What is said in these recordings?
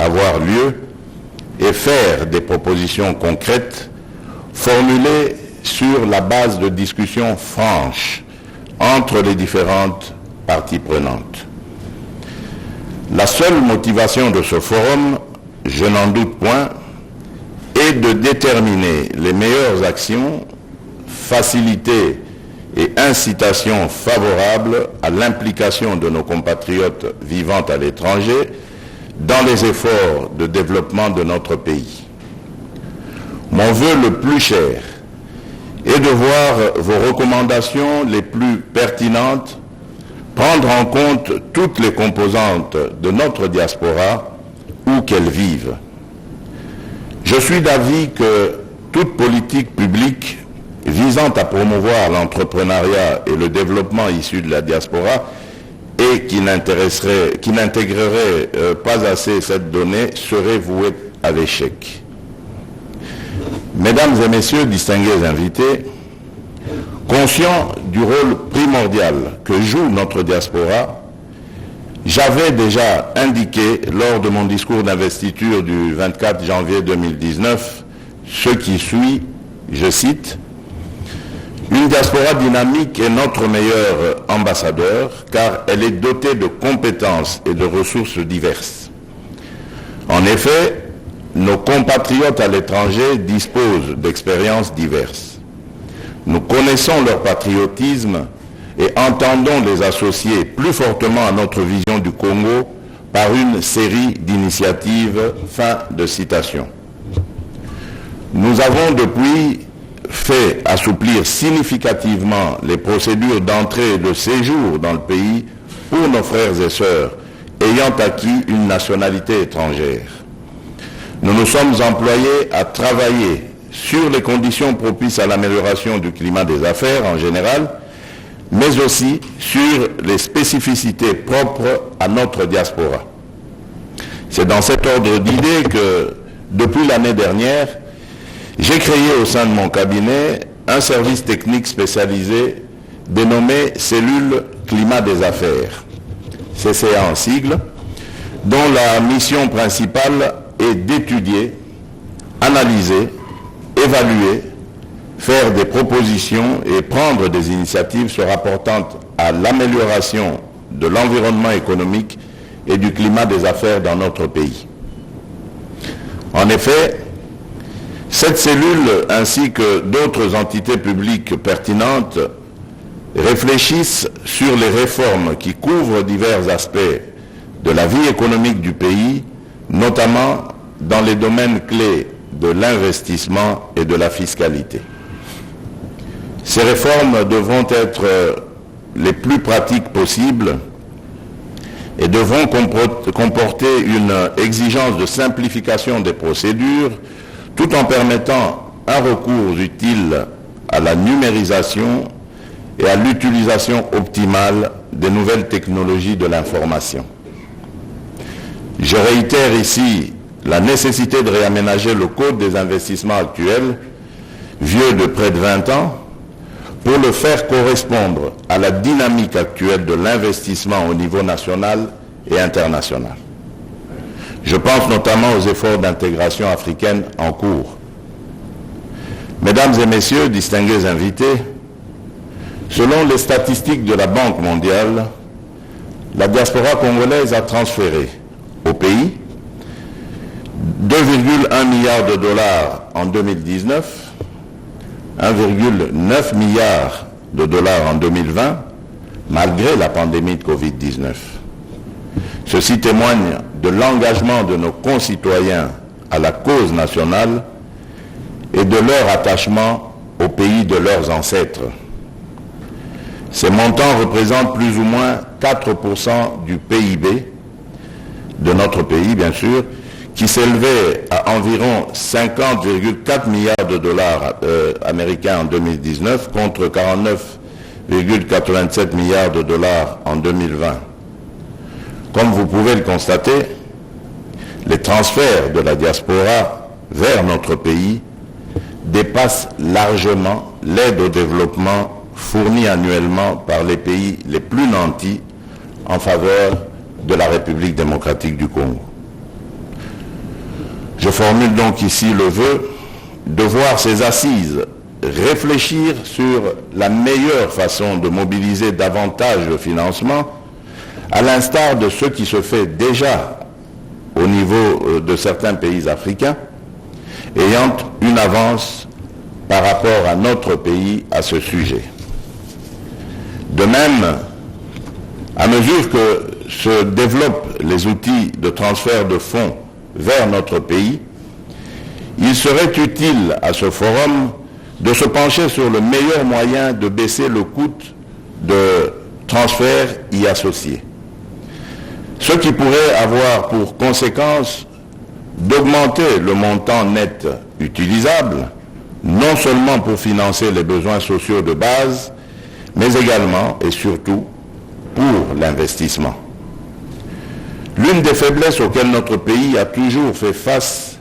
avoir lieu et faire des propositions concrètes formulées sur la base de discussions franches entre les différentes parties prenantes. La seule motivation de ce forum, je n'en doute point, est de déterminer les meilleures actions, faciliter et incitations favorables à l'implication de nos compatriotes vivant à l'étranger dans les efforts de développement de notre pays. Mon vœu le plus cher est de voir vos recommandations les plus pertinentes prendre en compte toutes les composantes de notre diaspora où qu'elles vivent. Je suis d'avis que toute politique publique visant à promouvoir l'entrepreneuriat et le développement issu de la diaspora et qui n'intégrerait pas assez cette donnée serait vouée à l'échec. Mesdames et messieurs, distingués invités, conscient du rôle primordial que joue notre diaspora, j'avais déjà indiqué lors de mon discours d'investiture du 24 janvier 2019 ce qui suit, je cite, « Une diaspora dynamique est notre meilleur ambassadeur car elle est dotée de compétences et de ressources diverses. En effet, nos compatriotes à l'étranger disposent d'expériences diverses. Nous connaissons leur patriotisme et entendons les associer plus fortement à notre vision du Congo par une série d'initiatives. » Fin de citation. Nous avons depuis fait assouplir significativement les procédures d'entrée et de séjour dans le pays pour nos frères et sœurs ayant acquis une nationalité étrangère. Nous nous sommes employés à travailler sur les conditions propices à l'amélioration du climat des affaires en général, mais aussi sur les spécificités propres à notre diaspora. C'est dans cet ordre d'idées que, depuis l'année dernière, j'ai créé au sein de mon cabinet un service technique spécialisé dénommé Cellule Climat des Affaires, CCA en sigle, dont la mission principale est d'étudier, analyser, évaluer, faire des propositions et prendre des initiatives se rapportant à l'amélioration de l'environnement économique et du climat des affaires dans notre pays. En effet, cette cellule ainsi que d'autres entités publiques pertinentes réfléchissent sur les réformes qui couvrent divers aspects de la vie économique du pays, notamment dans les domaines clés de l'investissement et de la fiscalité. Ces réformes devront être les plus pratiques possibles et devront comporter une exigence de simplification des procédures tout en permettant un recours utile à la numérisation et à l'utilisation optimale des nouvelles technologies de l'information. Je réitère ici la nécessité de réaménager le code des investissements actuels, vieux de près de 20 ans, pour le faire correspondre à la dynamique actuelle de l'investissement au niveau national et international. Je pense notamment aux efforts d'intégration africaine en cours. Mesdames et messieurs, distingués invités, selon les statistiques de la Banque mondiale, la diaspora congolaise a transféré au pays 2,1 milliards de dollars en 2019, 1,9 milliard de dollars en 2020, malgré la pandémie de Covid-19. Ceci témoigne de l'engagement de nos concitoyens à la cause nationale et de leur attachement au pays de leurs ancêtres. Ces montants représentent plus ou moins 4% du PIB de notre pays, bien sûr, qui s'élevait à environ 50,4 milliards de dollars américains en 2019 contre 49,87 milliards de dollars en 2020. Comme vous pouvez le constater, les transferts de la diaspora vers notre pays dépassent largement l'aide au développement fournie annuellement par les pays les plus nantis en faveur de la République démocratique du Congo. Je formule donc ici le vœu de voir ces assises réfléchir sur la meilleure façon de mobiliser davantage de financement, à l'instar de ce qui se fait déjà au niveau de certains pays africains, ayant une avance par rapport à notre pays à ce sujet. De même, à mesure que se développent les outils de transfert de fonds vers notre pays, il serait utile à ce forum de se pencher sur le meilleur moyen de baisser le coût de transfert y associé. Ce qui pourrait avoir pour conséquence d'augmenter le montant net utilisable, non seulement pour financer les besoins sociaux de base, mais également et surtout pour l'investissement. L'une des faiblesses auxquelles notre pays a toujours fait face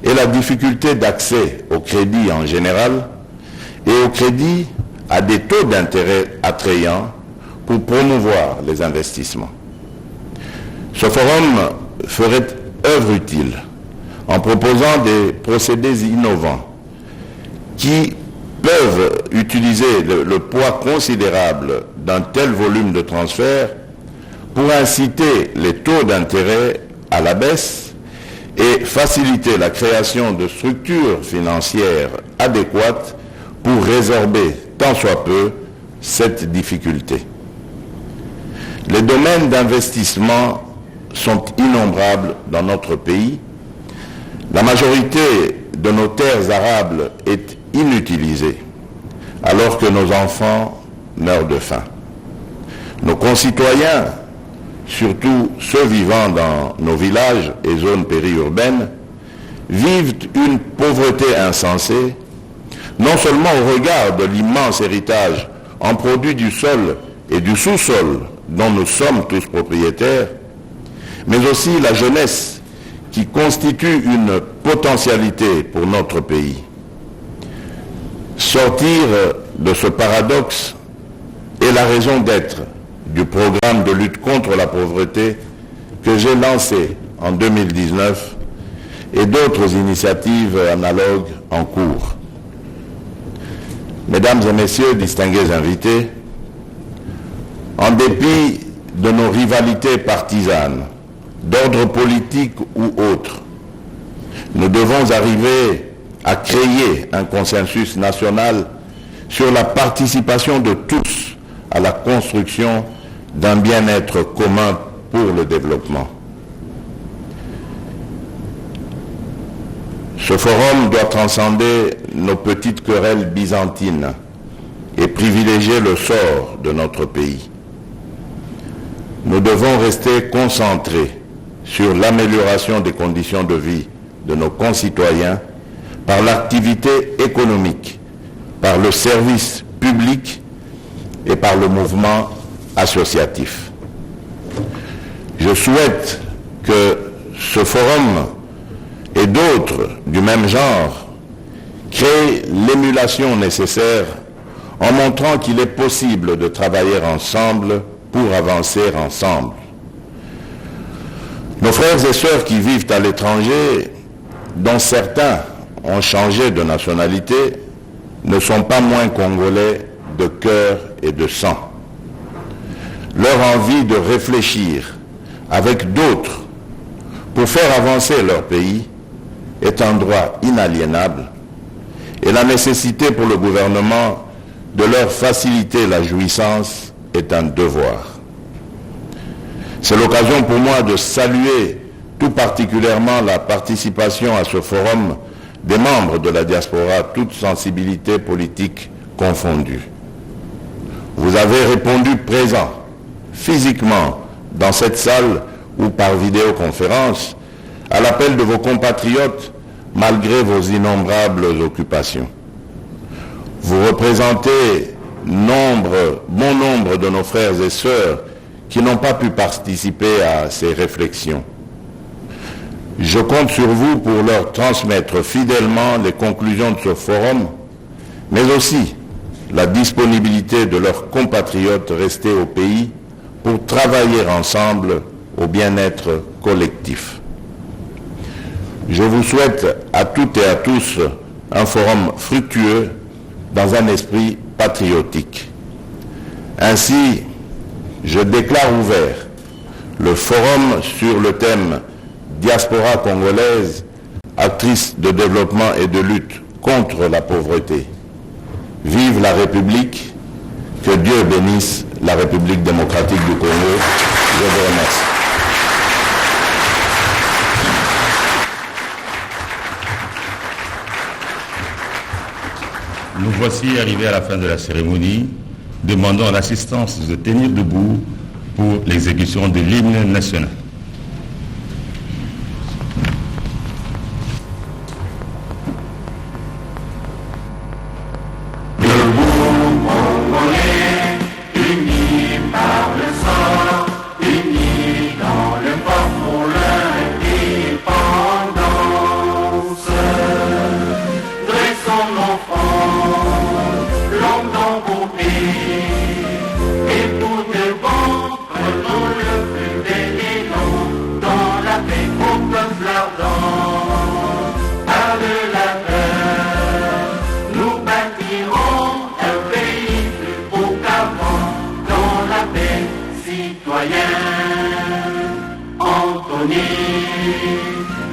est la difficulté d'accès au crédit en général et au crédit à des taux d'intérêt attrayants pour promouvoir les investissements. Ce forum ferait œuvre utile en proposant des procédés innovants qui peuvent utiliser le poids considérable d'un tel volume de transfert pour inciter les taux d'intérêt à la baisse et faciliter la création de structures financières adéquates pour résorber tant soit peu cette difficulté. Les domaines d'investissement sont innombrables dans notre pays. La majorité de nos terres arables est inutilisée, alors que nos enfants meurent de faim. Nos concitoyens, surtout ceux vivant dans nos villages et zones périurbaines, vivent une pauvreté insensée, non seulement au regard de l'immense héritage en produits du sol et du sous-sol dont nous sommes tous propriétaires, mais aussi la jeunesse qui constitue une potentialité pour notre pays. Sortir de ce paradoxe est la raison d'être du programme de lutte contre la pauvreté que j'ai lancé en 2019 et d'autres initiatives analogues en cours. Mesdames et messieurs, distingués invités, en dépit de nos rivalités partisanes, d'ordre politique ou autre, nous devons arriver à créer un consensus national sur la participation de tous à la construction d'un bien-être commun pour le développement. Ce forum doit transcender nos petites querelles byzantines et privilégier le sort de notre pays. Nous devons rester concentrés sur l'amélioration des conditions de vie de nos concitoyens par l'activité économique, par le service public et par le mouvement associatif. Je souhaite que ce forum et d'autres du même genre créent l'émulation nécessaire en montrant qu'il est possible de travailler ensemble pour avancer ensemble. Nos frères et sœurs qui vivent à l'étranger, dont certains ont changé de nationalité, ne sont pas moins congolais de cœur et de sang. Leur envie de réfléchir avec d'autres pour faire avancer leur pays est un droit inaliénable et la nécessité pour le gouvernement de leur faciliter la jouissance est un devoir. C'est l'occasion pour moi de saluer tout particulièrement la participation à ce forum des membres de la diaspora, toutes sensibilités politiques confondues. Vous avez répondu présent, physiquement, dans cette salle ou par vidéoconférence, à l'appel de vos compatriotes malgré vos innombrables occupations. Vous représentez bon nombre de nos frères et sœurs qui n'ont pas pu participer à ces réflexions. Je compte sur vous pour leur transmettre fidèlement les conclusions de ce forum, mais aussi la disponibilité de leurs compatriotes restés au pays pour travailler ensemble au bien-être collectif. Je vous souhaite à toutes et à tous un forum fructueux dans un esprit patriotique. Ainsi, je déclare ouvert le forum sur le thème Diaspora congolaise, actrice de développement et de lutte contre la pauvreté. Vive la République, que Dieu bénisse la République démocratique du Congo. Je vous remercie. Nous voici arrivés à la fin de la cérémonie, demandant l'assistance de tenir debout pour l'exécution de l'hymne national.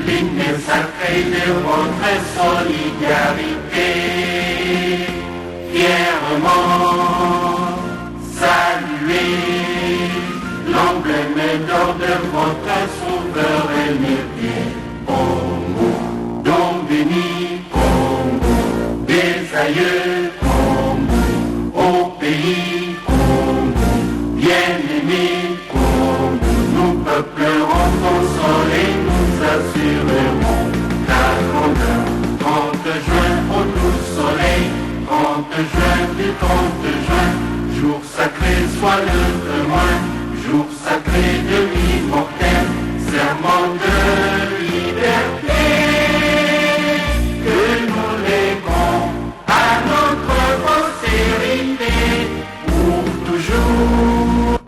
L'hymne sacré de votre solidarité, fièrement saluer l'emblème d'or de votre souveraineté. Congo, don béni, Congo, des aïeux, Congo, au pays, Congo, bien-aimé, Congo, nous peuplerons ton soleil, nous assurerons ta grandeur. 30 juin au doux soleil, 30 juin du 30 juin, jour sacré soit le témoin, jour sacré de l'immortel, serment de liberté, que nous léguons à notre postérité pour toujours.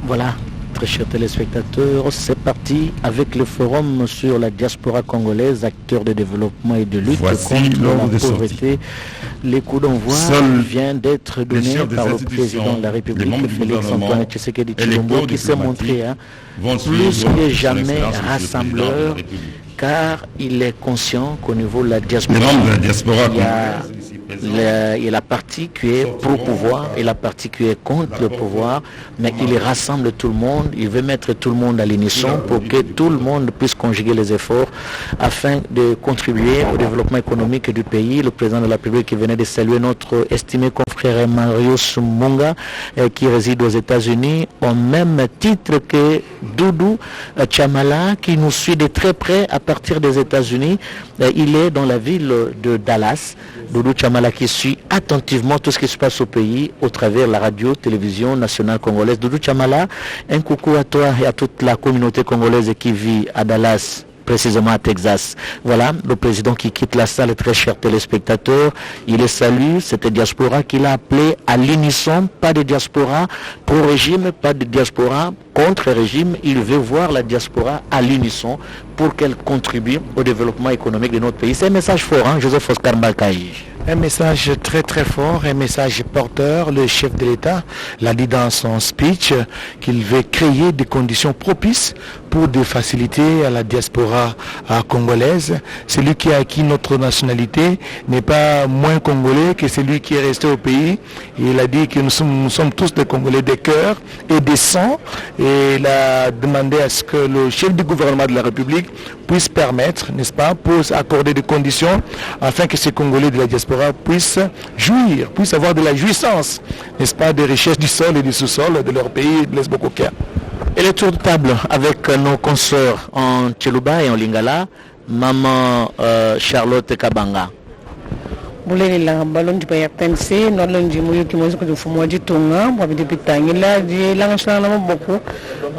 Voilà, très chers téléspectateurs, c'est parti avec le forum sur la diaspora congolaise, acteurs de développement et de lutte contre la pauvreté. Les coups d'envoi vient d'être donné par le président de la République, Félix Antoine Tshisekedi Tshilombo, qui s'est montré plus que jamais rassembleur, car il est conscient qu'au niveau de la diaspora, il y a la partie qui est pro-pouvoir et la partie qui est contre le pouvoir, mais il rassemble tout le monde, il veut mettre tout le monde à l'unisson pour que tout le monde puisse conjuguer les efforts afin de contribuer au développement économique du pays. Le président de la République qui venait de saluer notre estimé confrère Marius Munga qui réside aux États-Unis au même titre que Doudou Chamala qui nous suit de très près à partir des États-Unis. Il est dans la ville de Dallas. Doudou Chamala qui suit attentivement tout ce qui se passe au pays au travers de la radio-télévision nationale congolaise. Doudou Chamala, un coucou à toi et à toute la communauté congolaise qui vit à Dallas, précisément à Texas. Voilà, le président qui quitte la salle, très chers téléspectateurs, il les salue, cette diaspora qu'il a appelée à l'unisson, pas de diaspora pro-régime, pas de diaspora contre-régime, il veut voir la diaspora à l'unisson pour qu'elle contribue au développement économique de notre pays. C'est un message fort, hein, Joseph Oscar Mbalkaï. Un message très très fort, un message porteur. Le chef de l'État l'a dit dans son speech qu'il veut créer des conditions propices pour de faciliter à la diaspora congolaise. Celui qui a acquis notre nationalité n'est pas moins congolais que celui qui est resté au pays. Il a dit que nous sommes tous des Congolais de cœur et de sang. Et il a demandé à ce que le chef du gouvernement de la République puisse permettre, n'est-ce pas, pour accorder des conditions afin que ces Congolais de la diaspora puissent jouir, puissent avoir de la jouissance, n'est-ce pas, des richesses du sol et du sous-sol de leur pays, de l'Esbokokia. Et le tour de table avec nos consoeurs en Tchelouba et en Lingala, maman Charlotte Kabanga. Bulela balon di payak tense no lon di muyu ki mozo ko fu moji tonga bo bi pitangi la di la ngashana mo boko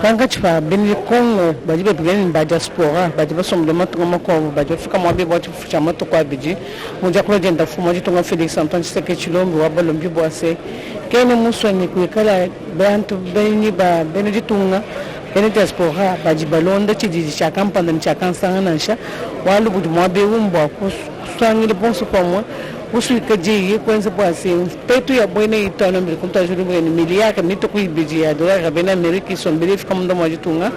kanga chfa ben Congo ba di be ben ba diaspora ba di ba som de mato mo ko ba di fika mo be bo ti fu chama to kwa biji mo jakolo jenda fu moji tonga Félix Antoine Tshisekedi Tshilombo wa balon bi bo ase kene muso ni ku kala bantu beni ba ben di tonga ene diaspora bajibalonda chidi chakampanda chakansanga nansha walu budu mwabe umbo kusangile bonso pamwe usuika jigi kwenza bwasi tetu ya bwene itano mbili kunta juru bwene miliaka mito kuibiji ya dola kabena Amerika sombele fika mundo mwajitunga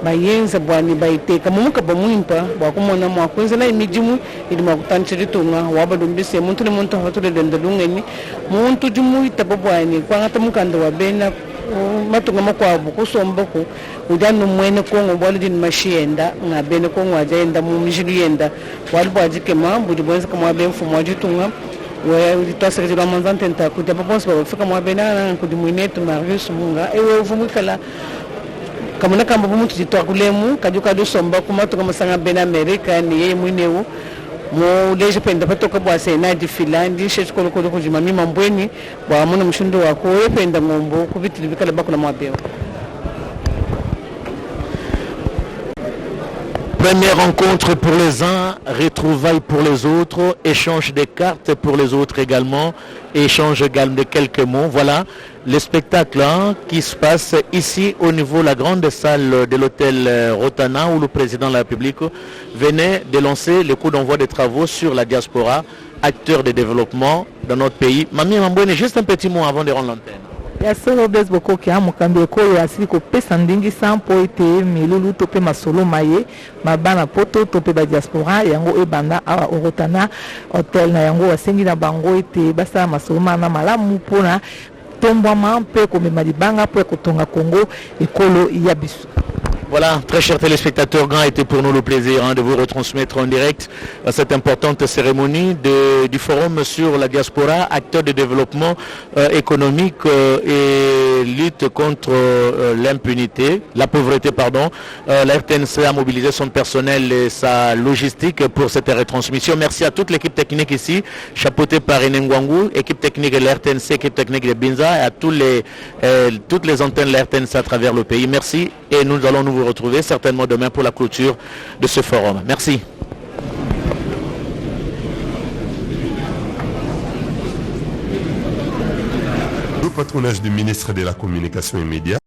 bayenza bwani baiteka mumuka bamuimpa bakumona mwakwenza na imijimu ili makutanchiri tunga wabadumbise muntu ni muntu hatule dendalungeni muntu jumu itababwani kwa ngata mukanda wabena matunga makwabu kusomboko udanu mwene kongo bwali din mashienda ngabene kongo ajaenda mumijulu yenda wali bwajike mambu dibwenza kama ben fu mwajitunga we utasa kujira manzante nta kujya babonse babafika mwabena na kudimwinetu Marius Munga ewe uvumikala kamuna kamba bumuntu jitwakulemu kajuka do somba kumatunga masanga ben America ni yeye mwinewu mo leje penda patoka bwa sena di filandi shechikolo kolo kujima mima mbweni bwa muna mshundo wako penda ngombo kubitili bikala bakuna mwabeo. Première rencontre pour les uns, retrouvailles pour les autres, échange des cartes pour les autres également, échange également de quelques mots. Voilà le spectacle qui se passe ici au niveau de la grande salle de l'hôtel Rotana où le président de la République venait de lancer le coup d'envoi des travaux sur la diaspora, acteur de développement dans notre pays. Mamie Mambouene, juste un petit mot avant de rendre l'antenne. Ya solo bezboko kia mukambi ekolo ya sili kopesa ndingi sampo ete milulu tope masolo maye mabana poto tope ba diaspora yango ebanda awa Rotana hotel na yango wasengi na bango ete basa masolo mana malamu pona tombwama mpe komema libanga po kotonga Congo ekolo ya biso. Voilà, très chers téléspectateurs, grand était pour nous le plaisir de vous retransmettre en direct à cette importante cérémonie du forum sur la diaspora, acteur de développement économique et lutte contre l'impunité, la pauvreté, pardon. La RTNC a mobilisé son personnel et sa logistique pour cette retransmission. Merci à toute l'équipe technique ici, chapeautée par Enengwangu, équipe technique de la RTNC, équipe technique de Binza et à toutes les antennes de la RTNC à travers le pays. Merci et nous allons nous retrouver certainement demain pour la clôture de ce forum. Merci. Le patronage du ministre de la Communication et Médias